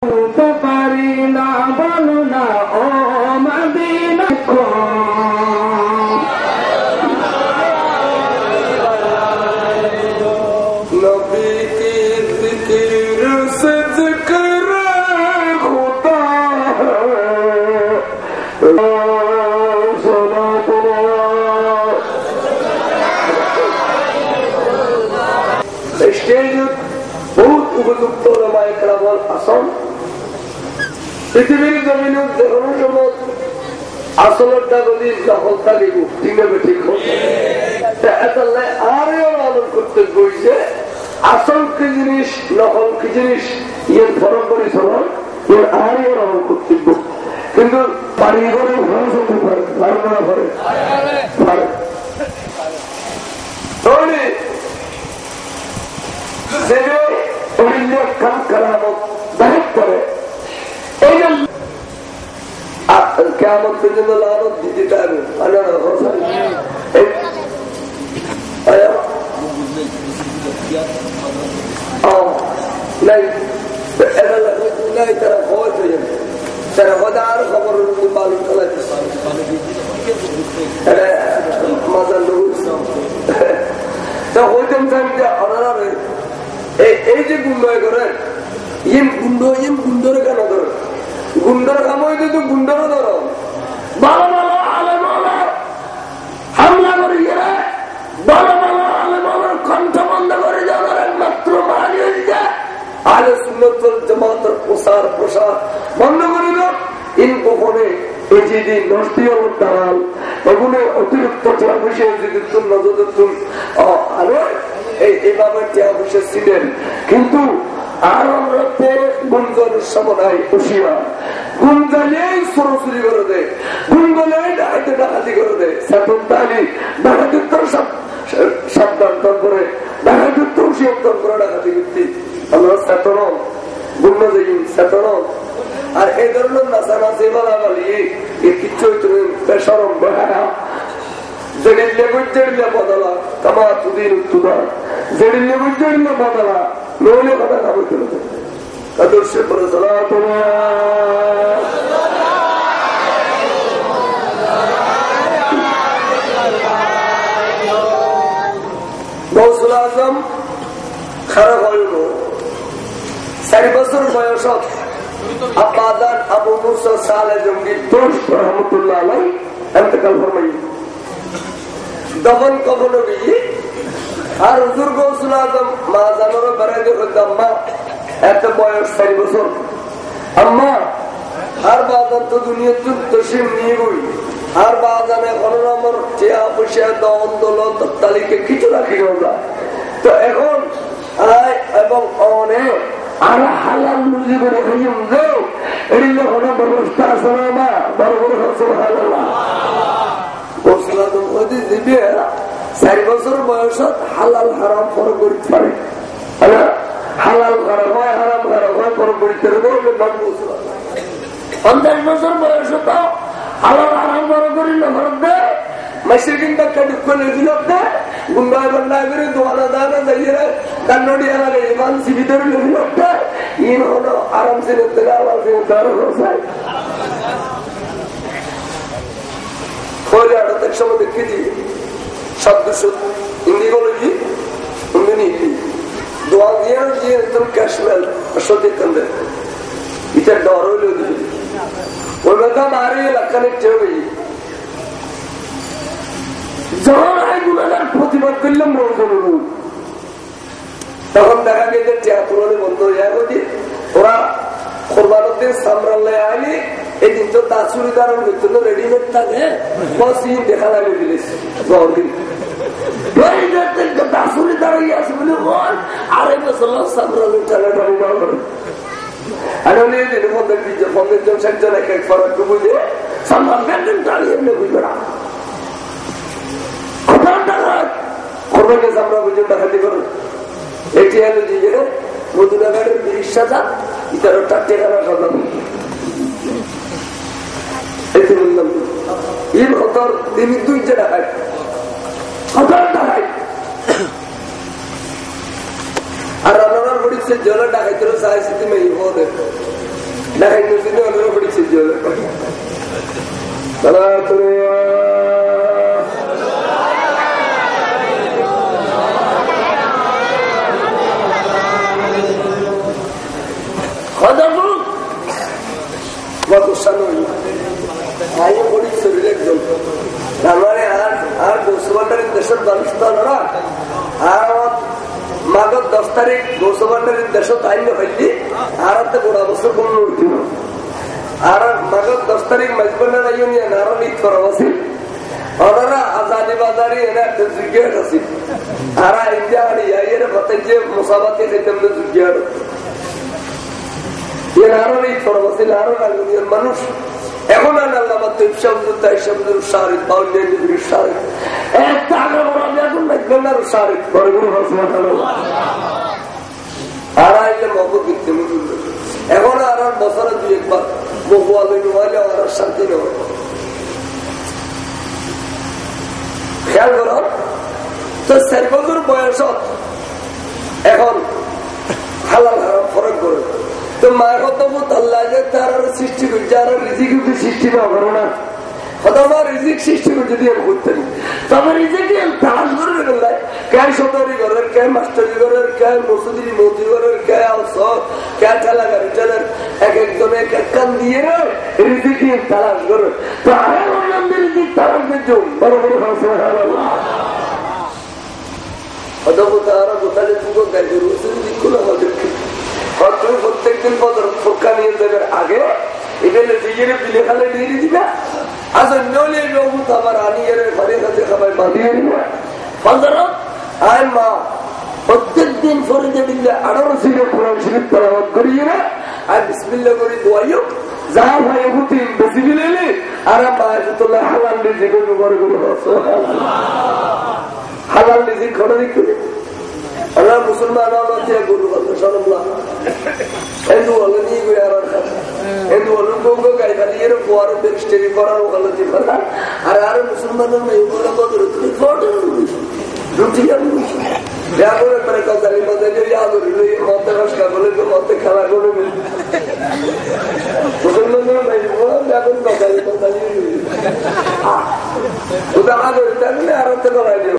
পারি না বলো না ও মদিনা নবী কি জিকির সে জিকির খুদা স্টেজ বহুত উপযুক্ত ওলামায়ে কেরাম আসন পৃথিবীর জমিনে যে কোনো সময় আসলটা যদি নকল থাকিব ঠিক নেবে ঠিক আরে আলোচনা করতে বইছে আসল কি জিনিস নকল কি জিনিস ইয়ের ফরক করে চলন এর আরে আলোচনা করতে কিন্তু বাড়ি ঘরে খরচ হতে পারে লাড়া ঘরে পারে তাহলে যে অরিল্লের কাম কারামত দায়িত্ব করে এই জন্য কেমন পর্যন্ত লানত দিতে পারবে তারা খবর হয়ে যাবে তারা হয়তো আরো খবর বালু চালাইতে মাজার হইতাম আপনারা এই যে গুন্ডয় করেন গুন্ডরে কেন ধরেন গুন্ডর কাম হইতে তো গুন্ডরও ধরো ভালো ভালো আলেম হামলা করে গেলে ভালো ভালো আলেম কণ্ঠ বন্ধ করে যাওয়ার একমাত্র মানি হয়েছে আলে সুন্নাত ওয়াল জামাতের প্রসার প্রসার বন্ধ করে দাও ইন গোপনে এই যে দিন নষ্টিয় দালাল এগুলো অতিরিক্ত টিয়া বসে যদি তুল নজর তুল আলো এইভাবে টিয়া বসে ছিলেন কিন্তু আর আমরা গুঞ্জনের সময় উশিয়া গুঞ্জলেই সরসরি করে দেয় গুঞ্জলেই ডাকাতে ডাকাতি করে দেয় সেতন তালি ডাকাতিত্ব সাবধান করে ডাকাতিত্ব উশিয়ন্তন করে ডাকাতি করতে আমরা সেতন গুণ্য দেই সেতন আর এই ধরনের নাচানাচি বলাবলি কিচ্ছু বেসরম বেহারা জেডিলে বুঝলে বদলা কামা তুদিন তুদা জেডিলে বুঝলে বদলা নইলে কথা খাবো চলে আদর্শে পরে সালাত গৌসুল আজম খারাপ হইল 4 বছর বয়সত আব্বাজান আবু মুসা সালেহ জঙ্গি দোষ রহমতুল্লাহ আলাইহি ইন্তেকাল ফরমাই দফন কবর নবী আর হুজুর গৌসুল আজম মা জানোর বেড়াইতে হইতাম মা এত বয়স 4 বছর আম্মা আর বাজান তো দুনিয়া তসিম নিয়ে বই আর বাজান এখন আমার টিয়া পয়সা দন দৌলত তালিকে কিছু রাখি না তো এখন এবং অনেক আর হালাল রুজি করে খাইম যাও এই যখন ব্যবস্থা আছে না মা বড় বড় সুবহানাল্লাহ গৌসুল আজম ওই দিবে 4 বছর বয়সত হালাল হারাম ফরক করতে পারে হালাল খারাপ হয় হারাম খারাপ হয় ফরক করতে পারে 50 বছর বয়সত হালাল হারাম ফরক করি না ফরক দেয় মাসে কিন্তু দুঃখ লেগিল গুন্ডায় গন্ডায় করে দোয়ানা দানা যাইয়ে কান্নড়ি এলাকায় ইমান সিবিদের লেগিল ইন হলো আরাম সে থেকে আল্লাহ সে দারো রসায় খোঁজ আড়তের সময় দেখেছি শব্দ ইন্ডিগোলজি উন্দিনী দোয়া দিয়ে দিয়ে তুমি ক্যাশমেল সত্যি কান্দে এটা ডর হইল ওই কথা মারি লাখানে চেয়ে যখন প্রতিবাদ করলাম তখন দেখা গেছে টিয়া পুরো বন্ধ হয়ে যায় ওরা কোরবানের সামরাল্লায় আইনি এই দিন তো দাসুরি ধারণ করতো রেডিমেড থাকে বস দেখা লাগে দিলিস দাসুরি দাঁড়িয়ে আছে বলে বল 2.5 বছর সামরালের টানাটানি না করে আর উনি 15 জন 60 জন এক এক ফরাক বুঝে সামরাল দাঁড়িয়ে এমনি বুঝবে না কোরবানকে আমরা বুঝে ডাকাতি করো এটি হলো যে মধুরাগাড়ের 20,000 ইতারও 4 টাকা সাদা এতে বললাম ইন হতর তিনি 2 টাকায় হতর টাকায় আর রান্নার বড়ি সে জলে ডাকাইতে চাইছি তুমি দেখাই নসিনে অনুরোধ করেছি দেশের মানুষ আর মাগর 10 তারিখ গৌসভান্ডারের দেশত আইন হইলি আর গোড়া বছর কোন উঠিব আর মাগর 10 তারিখ মাঝবান্ডার ইউনিয়ন আরো ঈদ করা আছে ওনারা আজাদি বাজারি এনে একটা জিজ্ঞাস আছে আর ইন্ডিয়া আর ইয়াইয়ের কথা যে মুসাবাতি খাইতাম না জিজ্ঞাস এর আরো ঈদ করা আছে আরো ইউনিয়ন মানুষ এখন আল্লাহ শব্দ শব্দের শারিক বাউন্ডারি শারিক একটা আগে বড় এখন মেঘনার শারিক আর আইলে মহবুব দিতে এখন আর বছরে 2 একবার বহু আলু নোয়ালে আর শান্তি নেওয়া খেয়াল কর তো 4 বছর বয়স এখন হালাল হারাম ফরক করে তো মা কত আল্লাহ যে তার সৃষ্টি করছে আর রিজিক সৃষ্টি না করো না কত আমার রিজিক সৃষ্টি করছে দিয়ে করতে তবে রিজিক তালাশ করে গেলে কে সদরি ঘরের কে মাস্টারি ঘরের কে মসুদি মৌদি ঘরের কে কে ঠেলা গাড়ি ঠেলার এক একজনে এক এক কান দিয়ে রিজিক তালাশ করে তো আরে রিজিক তালাশ দিচ্ছ বড় বড় অদভূত আরো গোতালে তুকো গাইতে রয়েছে দিকুল আমাদের তুমি প্রত্যেকদিন ফোরকা নিয়ে দেবের আগে এখানে নিজের বিলে খালে নিয়ে দিবা আজ নলে আমার আনিয়ে ঘরে কাছে খাবার বাঁধিয়ে দিবা ফজরত আর মা প্রত্যেক দিন ফরিদে দিলে 18 সিলে কোরআন শরীফ তেলাওয়াত করিয়ে না আর বিসমিল্লাহ করে দোয়াইও যা ভাই হুতি বেশি বিলেলে আর বায়াতুল্লাহ হালাল রিজিক ব্যবহার করে হালাল রিজিক করে দিকে Allah Musulman Allah dia guru Allah Sallallahu. Endu Allah ni guru aran. Endu Allah gogo gay kali ero kuar beristeri koran Allah di mana. Aran Musulman na guru godo tu photo. Rutiya ni. Ya guru mereka dari mana dia ya guru ni mata raska boleh tu mata khala guru ni. Musulman na guru ya guru dari mana ni. Udah